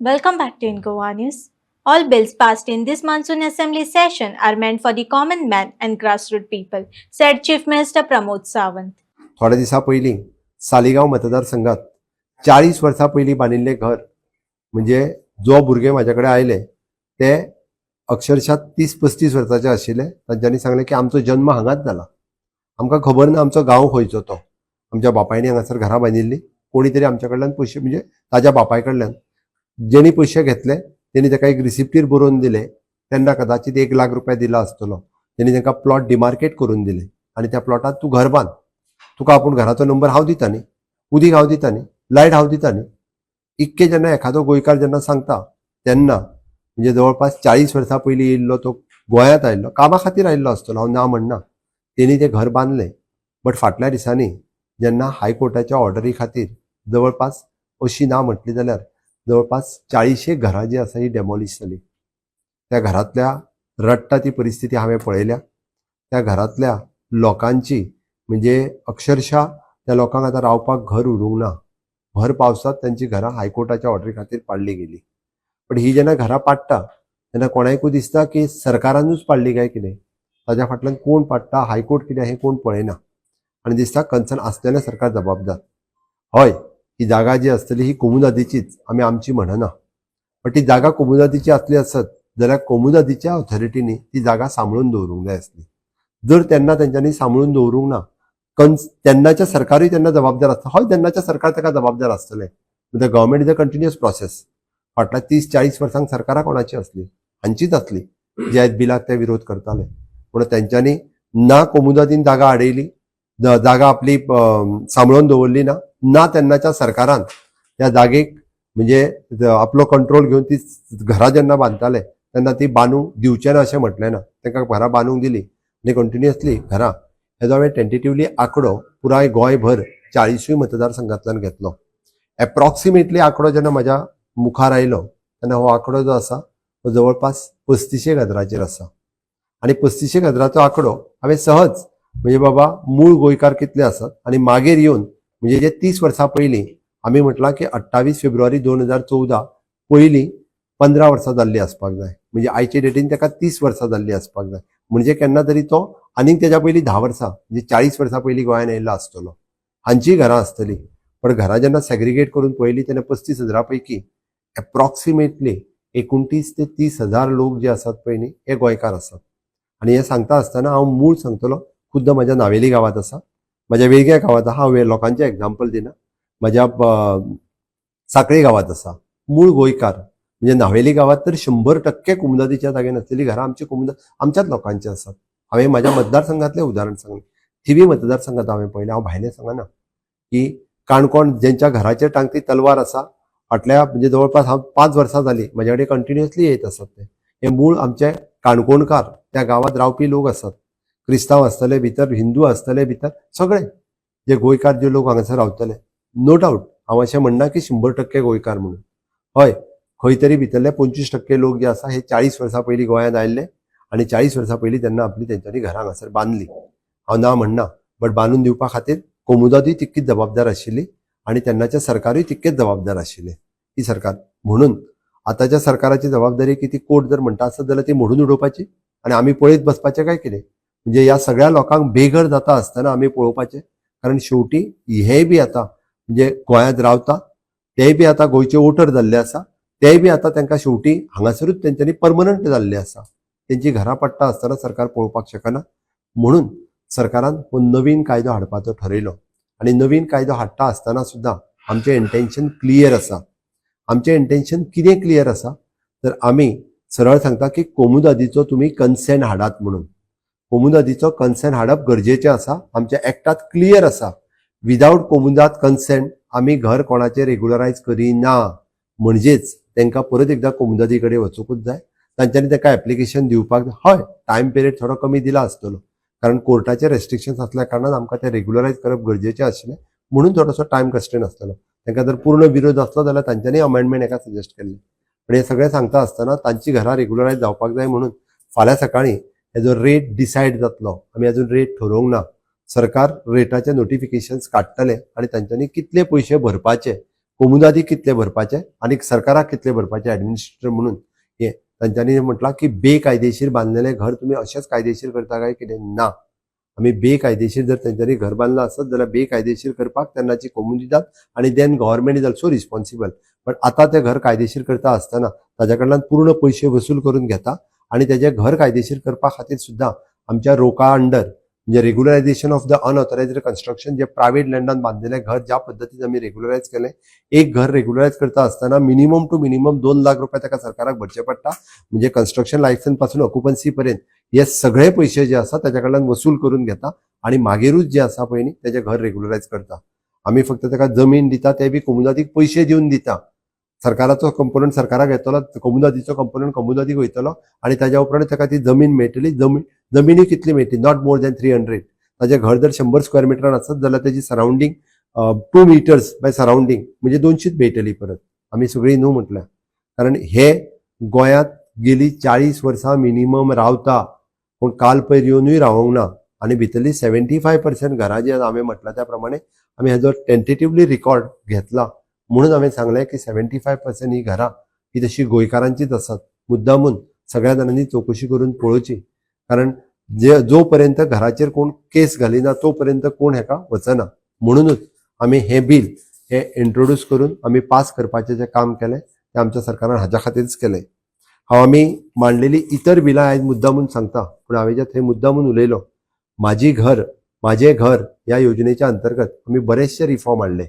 Welcome back to In Goa News. All bills passed in this monsoon assembly session are meant for the common man and grassroots people, said Chief Minister Pramod Sawant. थोड्या दिसा पयलीं सालिगांव मतदारसंघात 40 वर्सां पयलीं बांदिल्लें घर म्हणजे जो भुरगे म्हाजे कडेन आयले ते अक्षरशः 30-35 वर्सांचे आशिल्ले. तांच्यांनी सांगलें की आमचो जन्म हांगाच जाला, आमकां खबर ना आमचो गांव खंयचो तो. आमच्या बापायनी हांगासर घरां बांदिल्लीं, कोणी तरी आमच्या कडल्यान पयशे म्हणजे ताज्या बापाय कडल्यान जेणी पयशे घेतले तेणी ताका एक रिसिप्टीर बरोवन दिले. तेन्ना कदाचित 1 लाख रुपया दिला आसतलो. तेणी तांकां प्लॉट डिमार्केट करून दिले आनी त्या प्लॉटात तूं घर बांद, तुका आपूण घराचो नंबर हांव दिता न्ही, उदीक हांव दिता न्ही, लायट हांव दिता न्ही. इतके जेन्ना एखादो गोंयकार जेन्ना सांगता तेन्ना म्हणजे जवळपास 40 वर्सां पयलीं येयल्लो तो गोंयांत आयिल्लो, कामा खातीर आयिल्लो आसतलो, हांव ना म्हणना. तेणी तें घर बांदलें. बट फाटल्या दिसांनी जेन्ना हायकोर्टाच्या ऑर्डरी खातीर जवळपास अशी ना म्हटली जाल्यार जवळपास 40 घरां जी आसा ही डेमॉलिश जाली. त्या घरांतल्या रडटा ती परिस्थिती हांवें पळयल्या. त्या घरांतल्या लोकांची म्हणजे अक्षरशः त्या लोकांक आतां रावपाक घर उरूंक ना. भर पावसांत तांची घरां हायकोर्टाच्या ऑर्डरी खातीर पाडली गेली. पण ही जेन्ना घरां पाडटा तेन्ना कोणायकूय दिसता की सरकारानूच पाडली काय कितें, ताज्या फाटल्यान कोण पाडटा, हायकोर्ट कितें हें कोण पळयना आनी दिसता कन्सर्न आसलेलें सरकार जबाबदार. हय, ही जागा जी आसतली ही कोमुनादीचीच, आमी आमची म्हणना. पण ती जागा कोमुनादीची आसली आसत जाल्यार कोमुनादीच्या ऑथॉरिटीनी ती जागा सांबाळून दवरूंक जाय आसली. जर तेन्ना तेंच्यांनी सांबाळून दवरूंक ना, तेन्नाच्या सरकारूय तेन्ना जबाबदार आसता. हय, तेन्नाच्या सरकार ताका जबाबदार आसतलें. The government is a continuous process. फाटल्या 30-40 वर्सांक सरकारां कोणाची आसली? हांचीच आसली, जे आयज बिलाक ते विरोध करताले. पूण तेंच्यांनी ना कोमुनादीन जागा आडयली, जागा आपली सांबाळून दवरली ना तेन्नाच्या सरकारान त्या जागेक म्हणजे आपलो कंट्रोल घेवन ती घरां जेन्ना बांदताले तेन्ना ती बांदूंक दिवचे ना अशें म्हटलें ना. तांकां घरां बांदूंक दिली आनी कंटिन्युअसली घरां. हेजो हांवें टेंटेटिवली आंकडो पुराय गोंयभर 40 मतदारसंघांतल्यान घेतलो. एप्रॉक्सिमेटली आंकडो जेन्ना म्हाज्या मुखार आयलो तेन्ना हो आंकडो जो आसा तो जवळपास 35 हजाराचेर आसा. आनी 35 हजाराचो आंकडो हांवें सहज म्हणजे बाबा मूळ गोंयकार कितले आसात आनी मागीर येवन म्हणजे जे 30 वर्सां पयलीं आमी म्हटलां की 28 फेब्रुवारी 2014 पयलीं 15 वर्सां जाल्ली आसपाक जाय. म्हणजे आयचे डेटीन ताका 30 वर्सां जाल्ली आसपाक जाय. म्हणजे केन्ना तरी तो आनीक तेज्या पयलीं 10 वर्सां म्हणजे 40 वर्सां पयलीं गोंयांत येयल्लो आसतलो. हांचीय घरां आसतलीं. पण घरां जेन्ना सेग्रिगेट करून पळयलीं तेन्ना 35 हजारा पैकी एप्रॉक्सिमेटली 29 ते 30 हजार लोक जे आसात पळय न्ही हे गोंयकार आसात. आनी हे सांगता आसतना हांव मूळ सांगतलो, खुद्द म्हाज्या नावेली गांवांत आसा, म्हाज्या वेळग्या गांवांत आहा. हांव लोकांचें एग्जाम्पल दिना. म्हाज्या साखळे गांवांत आसा. मूळ गोंयकार म्हणजे नावेली गांवांत तर 100% कोमुनादीच्या जागेन आसलेली घरां आमच्याच लोकांची आसात. हांवें म्हाज्या मतदारसंघातलें उदाहरण सांगलें. थिवी मतदारसंघात हांवें पळयलें, हांव भायलें सांगना, की काणकोण जेंच्या घराचेर टांगती तलवार आसा, फाटल्या म्हणजे जवळपास हांव 5 वर्सां जालीं म्हाजे कडेन कंटिन्युअसली येत आसात ते. हे मूळ आमचे काणकोणकार, त्या गांवांत रावपी लोक आसात. क्रिस्तांव आसतले भितर, हिंदू आसतले भितर, सगळे जे गोंयकार जे लोक हांगासर रावतले. नो डावट हांव अशें म्हणना की 100% गोंयकार म्हणून. हय, खंय तरी भितरले 25% लोक जे आसा हे 40 वर्सां पयलीं गोंयांत आयिल्ले आनी 40 वर्सां पयलीं तेन्ना आपली तेंच्यांनी घरां हांगासर बांदली. हांव ना म्हणना, बट बांदून दिवपा खातीर कोमुनादूय तितकीच जबाबदार आशिल्ली आनी तेन्नाचे सरकारूय तितकेच जबाबदार आशिल्ले. ही सरकार म्हणून आतांच्या सरकाराची जबाबदारी की ती कोर्ट जर म्हणटा आसत जाल्यार ती मोडून उडोवपाची आनी आमी पळयत बसपाचें काय कितें. म्हणजे ह्या सगळ्या लोकांक बेघर जाता आसतना आमी पळोवपाचें. कारण शेवटी हे बी आतां म्हणजे गोंयांत रावता, तेय बी आतां गोंयचे वोटर जाल्ले आसा, तेय बी आतां तांकां शेवटी हांगासरूच तेंच्यांनी परमनंट जाल्ले आसा. तेंची घरां पडटा आसतना सरकार पळोवपाक शकना. म्हणून सरकारान हो नवीन कायदो हाडपाचो थारायलो आनी नवीन कायदो हाडटा आसतना सुद्दां आमचें इंटेन्शन क्लियर आसा. आमचें इंटेन्शन कितें क्लियर आसा तर आमी सरळ सांगता की कोमुनादीचो तुमी कन्सेंट हाडात म्हणून. कोमुनादीचो कन्सेंट हाडप गरजेचें आसा. आमच्या एक्टांत क्लियर आसा, विदावट कोमुनाद कन्सेंट आमी घर कोणाचें रेग्युलरायज करिना. म्हणजेच तांकां परत एकदां कोमुनादी कडेन वचूंकूच जाय. तांच्यांनी ताका एप्लिकेशन दिवपाक जाय. हय, टायम पिरियड थोडो कमी दिला आसतलो, कारण कोर्टाचे रेस्ट्रिक्शन्स आसल्या कारणान आमकां तें रेग्युलरायज करप गरजेचें आशिल्लें. म्हणून थोडोसो टायम कन्स्ट्रेंट आसतलो. तांकां जर पूर्ण विरोध आसलो जाल्यार तांच्यांनी अमेंडमेंट हेका सजेस्ट केल्लें. पण हे सगळें सांगता आसतना तांची घरां रेग्युलरायज जावपाक जाय म्हणून फाल्यां सकाळीं हेजो रेट डिसायड जातलो. आमी अजून रेट ठरोवंक ना. सरकार रेटाचे नोटिफिकेशन्स काडटले आनी तांच्यांनी कितले पयशे भरपाचे कोमुदादी कितले भरपाचे आणि सरकाराक कितले भरपाचे ऍडमिनिस्ट्रेटर म्हणून हे तांच्यांनी म्हटलां की बेकायदेशीर बांदलेले घर तुम्ही अशेंच कायदेशीर करता काय कितें ना. आमी बेकायदेशीर जर तेंच्यांनी घर बांदलां आसत जाल्यार बेकायदेशीर करपाक तेन्नाची कोमुनी दितात आणि then government is also responsible. पण आता ते घर कायदेशीर करता आसतना ताच्या कडल्यान पूर्ण पयशे वसूल करून घेता आणि तेजे घर कायदेशीर करपा खातीर सुद्दां आमच्या रोका अंडर म्हणजे regularisation of the unauthorised construction जे प्रायव्हेट लँडान बांदिल्लें घर ज्या पद्दतीन आमी रेग्युलरायज केलें, एक घर रेग्युलरायज करता आसतना मिनिमम टू मिनिमम 2 लाख रुपये ताका सरकाराक भरचे पडटा. म्हणजे कन्स्ट्रक्शन लायसन्स पासून ऑक्युपन्सी पर्यंत हे सगळे पयशे जे आसा ताच्या कडल्यान वसूल करून घेता आणि मागीरूच जे आसा पळय न्ही तेजे घर रेग्युलरायज करता. आमी फक्त ताका जमीन दिता ते बी कोमुदादीक पयशे दिवन दिता. सरकाराचो कंपोनंट सरकाराक येतलो, कोमुदादीचो कंपोनंट कोमुदादीक वयतलो आणि ताच्या उपरांत ताका ती जमीन मेळटली. जमिनी कितली मेळटली? Not more than 300. ताजें घर जर 100 स्क्वेअर मिटरान आसत जाल्यार तेजी सरावंडींग 2 मिटर्स बाय सरावंडींग म्हणजे 200च मेळटली परत. आमी सगळी न्हू म्हटल्या कारण हे गोंयांत गेली 40 वर्सां मिनिमम रावता पूण काल पयर येवनूय रावंक ना. आणि भितरली 75% घरां जी हांवें म्हटलां त्या प्रमाणे आमी हेजो टेंटेटिवली रिकॉर्ड घेतला. म्हणून हांवें सांगलें की 75% ही घरां ही तशी गोंयकारांचीच आसात. मुद्दामून सगळ्या जाणांनी चवकशी करून पळोवची कारण जो पर्यंत घराचेर कोण केस घालिना तो पर्यंत कोण हेका वचना. म्हणूनच आमी हे बिल हे इंट्रोड्यूस करून आमी पास करपाचें जें काम केलें तें आमच्या सरकारान हाच्या खातीरच केलें. हांव आमी मांडलेली इतर बिलां आयज मुद्दामून सांगता पूण हांवें जे थंय मुद्दामून उलयलो माझे घर ह्या योजनेच्या अंतर्गत आमी बरेचशे रिफॉर्म हाडले.